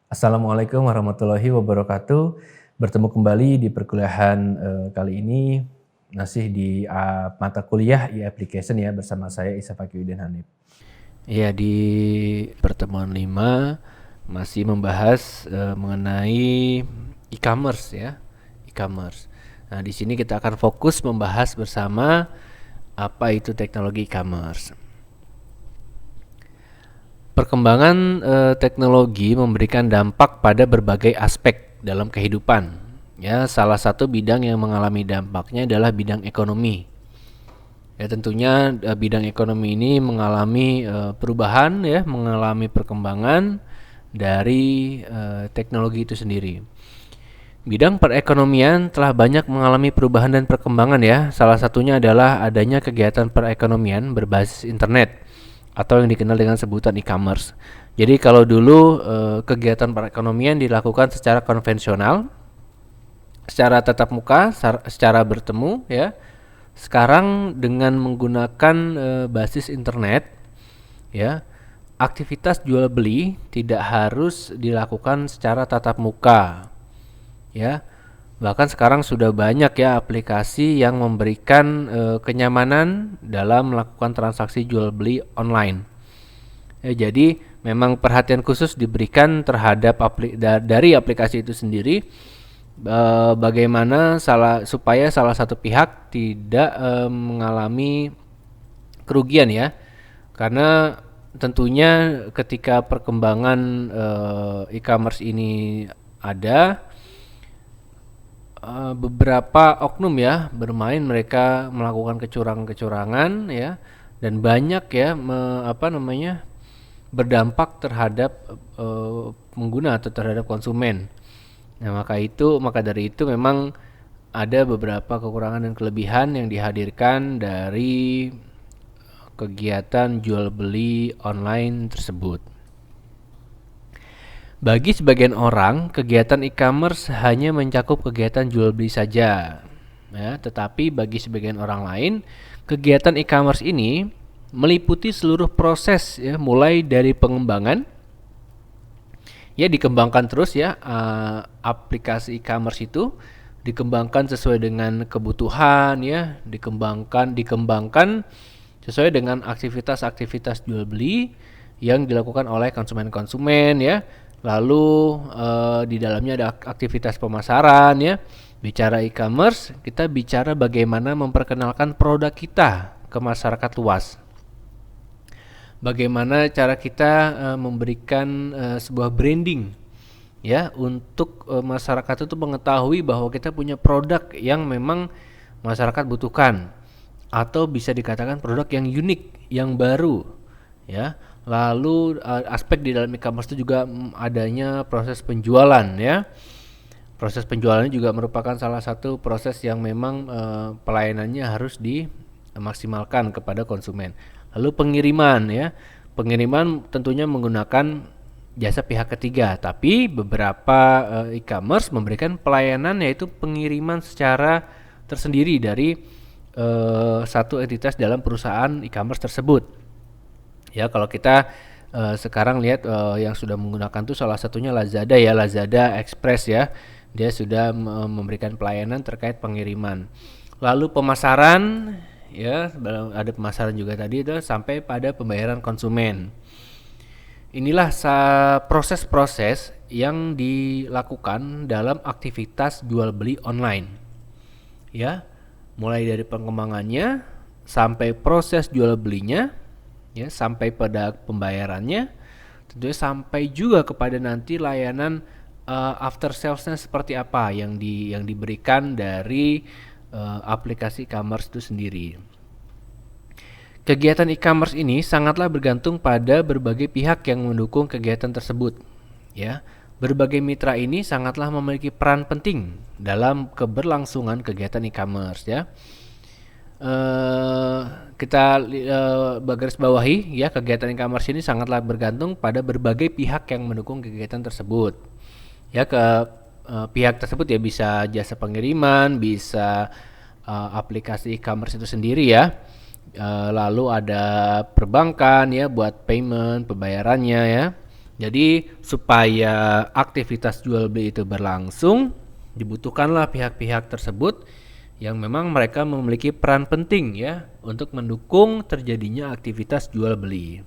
Assalamualaikum warahmatullahi wabarakatuh. Bertemu kembali di perkuliahan kali ini masih di mata kuliah e-application ya bersama saya Isa Fakiuddin Hanif. Ya, di pertemuan 5 masih membahas mengenai e-commerce ya, e-commerce. Nah, di sini kita akan fokus membahas bersama apa itu teknologi e-commerce. Perkembangan teknologi memberikan dampak pada berbagai aspek dalam kehidupan. Ya, salah satu bidang yang mengalami dampaknya adalah bidang ekonomi. Ya tentunya bidang ekonomi ini mengalami perubahan ya, mengalami perkembangan dari teknologi itu sendiri. Bidang perekonomian telah banyak mengalami perubahan dan perkembangan ya. Salah satunya adalah adanya kegiatan perekonomian berbasis internet atau yang dikenal dengan sebutan e-commerce. Jadi kalau dulu kegiatan perekonomian dilakukan secara konvensional, secara tatap muka, secara bertemu ya. Sekarang dengan menggunakan basis internet ya, aktivitas jual beli tidak harus dilakukan secara tatap muka ya. Bahkan sekarang sudah banyak ya aplikasi yang memberikan kenyamanan dalam melakukan transaksi jual beli online. Ya, jadi memang perhatian khusus diberikan terhadap dari aplikasi itu sendiri, bagaimana supaya salah satu pihak tidak mengalami kerugian ya, karena tentunya ketika perkembangan e-commerce ini ada, beberapa oknum ya bermain, mereka melakukan kecurangan-kecurangan ya, dan banyak ya berdampak terhadap pengguna atau terhadap konsumen. Nah, maka dari itu memang ada beberapa kekurangan dan kelebihan yang dihadirkan dari kegiatan jual beli online tersebut. Bagi sebagian orang, kegiatan e-commerce hanya mencakup kegiatan jual beli saja. Ya, tetapi bagi sebagian orang lain, kegiatan e-commerce ini meliputi seluruh proses ya, mulai dari pengembangan ya, dikembangkan terus ya, aplikasi e-commerce itu dikembangkan sesuai dengan kebutuhan ya, dikembangkan sesuai dengan aktivitas-aktivitas jual beli yang dilakukan oleh konsumen-konsumen ya. Lalu di dalamnya ada aktivitas pemasaran ya. Bicara e-commerce, kita bicara bagaimana memperkenalkan produk kita ke masyarakat luas. Bagaimana cara kita memberikan sebuah branding ya, untuk masyarakat itu mengetahui bahwa kita punya produk yang memang masyarakat butuhkan, atau bisa dikatakan produk yang unik, yang baru ya. Lalu aspek di dalam e-commerce itu juga adanya proses penjualan ya. Proses penjualannya juga merupakan salah satu proses yang memang pelayanannya harus dimaksimalkan kepada konsumen. Lalu pengiriman ya. Pengiriman tentunya menggunakan jasa pihak ketiga, tapi beberapa e-commerce memberikan pelayanan yaitu pengiriman secara tersendiri dari satu entitas dalam perusahaan e-commerce tersebut. Ya, kalau kita sekarang lihat yang sudah menggunakan tuh salah satunya Lazada ya, Lazada Express ya. Dia sudah memberikan pelayanan terkait pengiriman. Lalu pemasaran ya, ada pemasaran juga tadi itu sampai pada pembayaran konsumen. Inilah proses-proses yang dilakukan dalam aktivitas jual beli online. Ya, mulai dari pengembangannya sampai proses jual belinya, ya, sampai pada pembayarannya, tentunya sampai juga kepada nanti layanan after salesnya seperti apa yang diberikan dari aplikasi e-commerce itu sendiri. Kegiatan e-commerce ini sangatlah bergantung pada berbagai pihak yang mendukung kegiatan tersebut. Ya, berbagai mitra ini sangatlah memiliki peran penting dalam keberlangsungan kegiatan e-commerce. Ya, kita garis bawahi ya, kegiatan e-commerce ini sangatlah bergantung pada berbagai pihak yang mendukung kegiatan tersebut. Ya, pihak tersebut ya bisa jasa pengiriman, bisa aplikasi e-commerce itu sendiri ya. Lalu ada perbankan ya buat payment, pembayarannya ya. Jadi supaya aktivitas jual beli itu berlangsung, dibutuhkanlah pihak-pihak tersebut yang memang mereka memiliki peran penting ya untuk mendukung terjadinya aktivitas jual beli.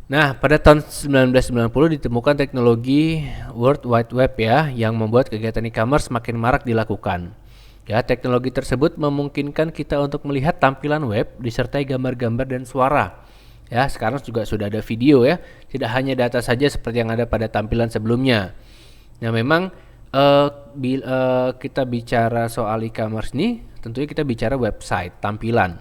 Nah, pada tahun 1990 ditemukan teknologi World Wide Web ya yang membuat kegiatan e-commerce makin marak dilakukan. Ya, teknologi tersebut memungkinkan kita untuk melihat tampilan web disertai gambar-gambar dan suara. Ya, sekarang juga sudah ada video ya, tidak hanya data saja seperti yang ada pada tampilan sebelumnya. Nah, memang kita bicara soal e-commerce nih, tentunya kita bicara website, tampilan.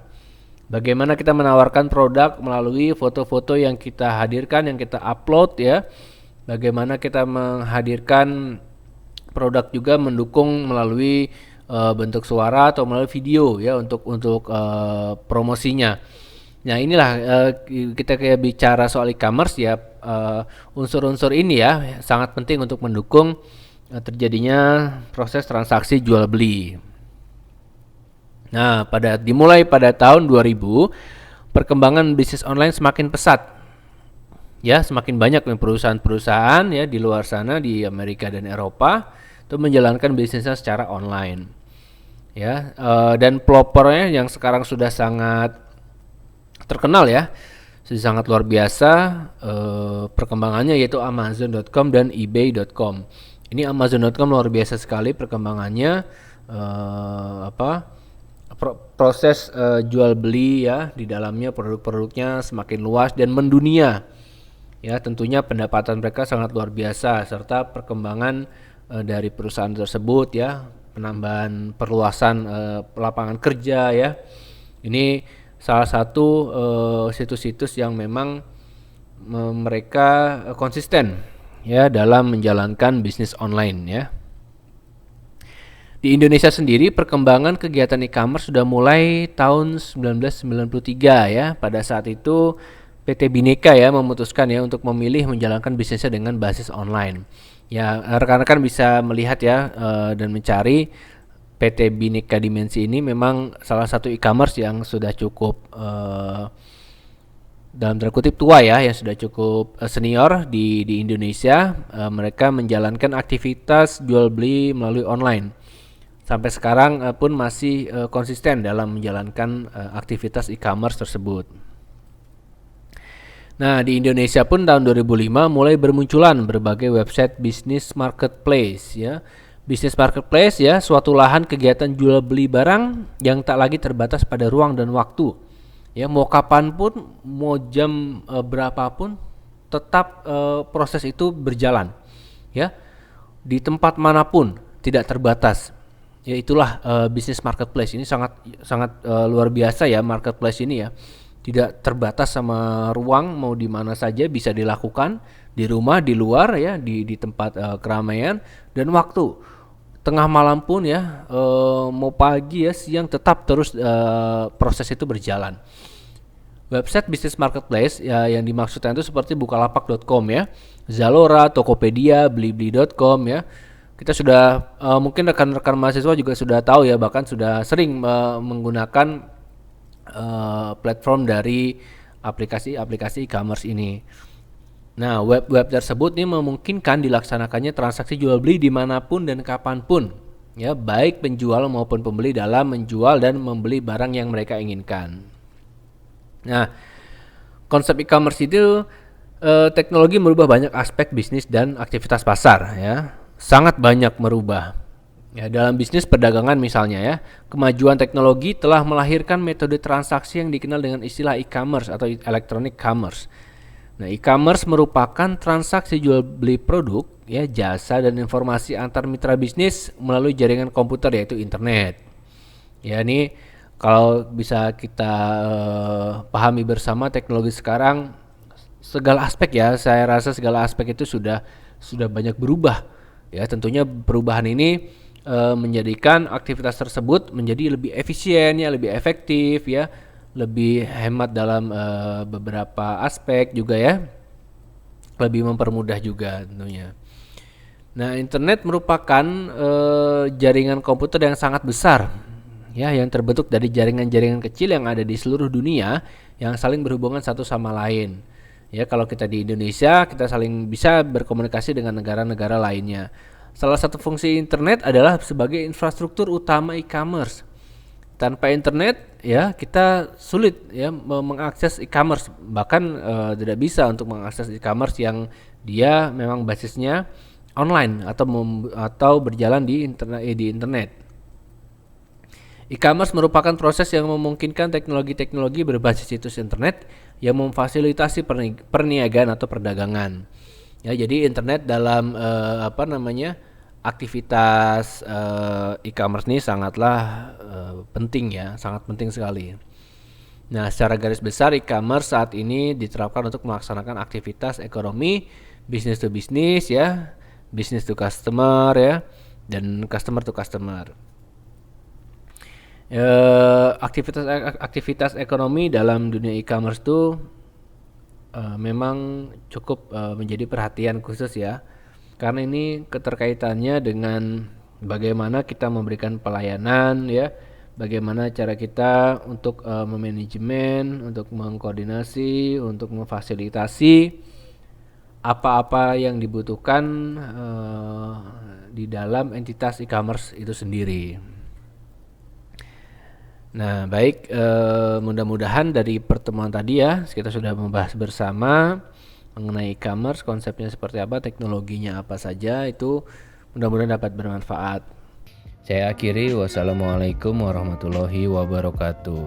Bagaimana kita menawarkan produk melalui foto-foto yang kita hadirkan, yang kita upload ya. Bagaimana kita menghadirkan produk juga mendukung melalui bentuk suara atau melalui video ya untuk promosinya. Nah inilah kita kayak bicara soal e-commerce ya, unsur-unsur ini ya sangat penting untuk mendukung terjadinya proses transaksi jual beli. Nah dimulai pada tahun 2000 perkembangan bisnis online semakin pesat. Ya semakin banyak perusahaan-perusahaan ya di luar sana di Amerika dan Eropa itu menjalankan bisnisnya secara online. Ya dan pelopornya yang sekarang sudah sangat terkenal ya, sudah sangat luar biasa perkembangannya yaitu Amazon.com dan eBay.com. Ini Amazon.com luar biasa sekali perkembangannya, proses jual beli ya di dalamnya produk-produknya semakin luas dan mendunia. Ya tentunya pendapatan mereka sangat luar biasa serta perkembangan dari perusahaan tersebut ya, penambahan perluasan lapangan kerja ya. Ini salah satu situs-situs yang memang mereka konsisten ya dalam menjalankan bisnis online ya. Di Indonesia sendiri perkembangan kegiatan e-commerce sudah mulai tahun 1993 ya. Pada saat itu PT Bhinneka ya memutuskan ya untuk memilih menjalankan bisnisnya dengan basis online. Ya rekan-rekan bisa melihat ya dan mencari PT Bhinneka Dimensi ini memang salah satu e-commerce yang sudah cukup dalam tanda kutip tua ya, yang sudah cukup senior di Indonesia. Mereka menjalankan aktivitas jual beli melalui online. Sampai sekarang pun masih konsisten dalam menjalankan aktivitas e-commerce tersebut. Nah, di Indonesia pun tahun 2005 mulai bermunculan berbagai website bisnis marketplace ya. Bisnis marketplace ya, suatu lahan kegiatan jual beli barang yang tak lagi terbatas pada ruang dan waktu. Ya, mau kapan pun, mau jam berapapun, tetap proses itu berjalan. Ya, di tempat manapun tidak terbatas. Ya itulah bisnis marketplace ini sangat luar biasa ya marketplace ini ya. Tidak terbatas sama ruang, mau di mana saja bisa dilakukan, di rumah, di luar ya, di tempat keramaian dan waktu. Tengah malam pun ya, mau pagi ya, siang tetap terus proses itu berjalan. Website bisnis marketplace ya yang dimaksudkan itu seperti bukalapak.com ya, Zalora, Tokopedia, blibli.com ya. Kita sudah mungkin rekan-rekan mahasiswa juga sudah tahu ya, bahkan sudah sering menggunakan platform dari aplikasi e-commerce ini. Nah, web-web tersebut ini memungkinkan dilaksanakannya transaksi jual beli dimanapun dan kapanpun, ya baik penjual maupun pembeli dalam menjual dan membeli barang yang mereka inginkan. Nah, konsep e-commerce itu teknologi merubah banyak aspek bisnis dan aktivitas pasar, ya sangat banyak merubah. Ya, dalam bisnis perdagangan misalnya ya, kemajuan teknologi telah melahirkan metode transaksi yang dikenal dengan istilah e-commerce atau electronic commerce. Nah, e-commerce merupakan transaksi jual beli produk, ya, jasa dan informasi antar mitra bisnis melalui jaringan komputer yaitu internet. Ya, ini kalau bisa kita pahami bersama teknologi sekarang segala aspek ya, saya rasa segala aspek itu sudah banyak berubah. Ya, tentunya perubahan ini menjadikan aktivitas tersebut menjadi lebih efisien ya, lebih efektif ya, lebih hemat dalam beberapa aspek juga ya, lebih mempermudah juga tentunya. Nah, internet merupakan jaringan komputer yang sangat besar ya, yang terbentuk dari jaringan-jaringan kecil yang ada di seluruh dunia yang saling berhubungan satu sama lain. Ya, kalau kita di Indonesia, kita saling bisa berkomunikasi dengan negara-negara lainnya. Salah satu fungsi internet adalah sebagai infrastruktur utama e-commerce. Tanpa internet, ya kita sulit ya mengakses e-commerce, bahkan tidak bisa untuk mengakses e-commerce yang dia memang basisnya online atau berjalan di internet. E-commerce merupakan proses yang memungkinkan teknologi-teknologi berbasis situs internet yang memfasilitasi perniagaan atau perdagangan. Ya, jadi internet dalam aktivitas e-commerce ini sangatlah penting ya, sangat penting sekali. Nah, secara garis besar e-commerce saat ini diterapkan untuk melaksanakan aktivitas ekonomi business to business ya, business to customer ya, dan customer to customer. Aktivitas ekonomi dalam dunia e-commerce itu memang cukup menjadi perhatian khusus ya, karena ini keterkaitannya dengan bagaimana kita memberikan pelayanan ya, bagaimana cara kita untuk memanajemen, untuk mengkoordinasi, untuk memfasilitasi apa-apa yang dibutuhkan di dalam entitas e-commerce itu sendiri. Nah, baik, mudah-mudahan dari pertemuan tadi ya, kita sudah membahas bersama mengenai e-commerce, konsepnya seperti apa, teknologinya apa saja, itu mudah-mudahan dapat bermanfaat. Saya akhiri, wassalamualaikum warahmatullahi wabarakatuh.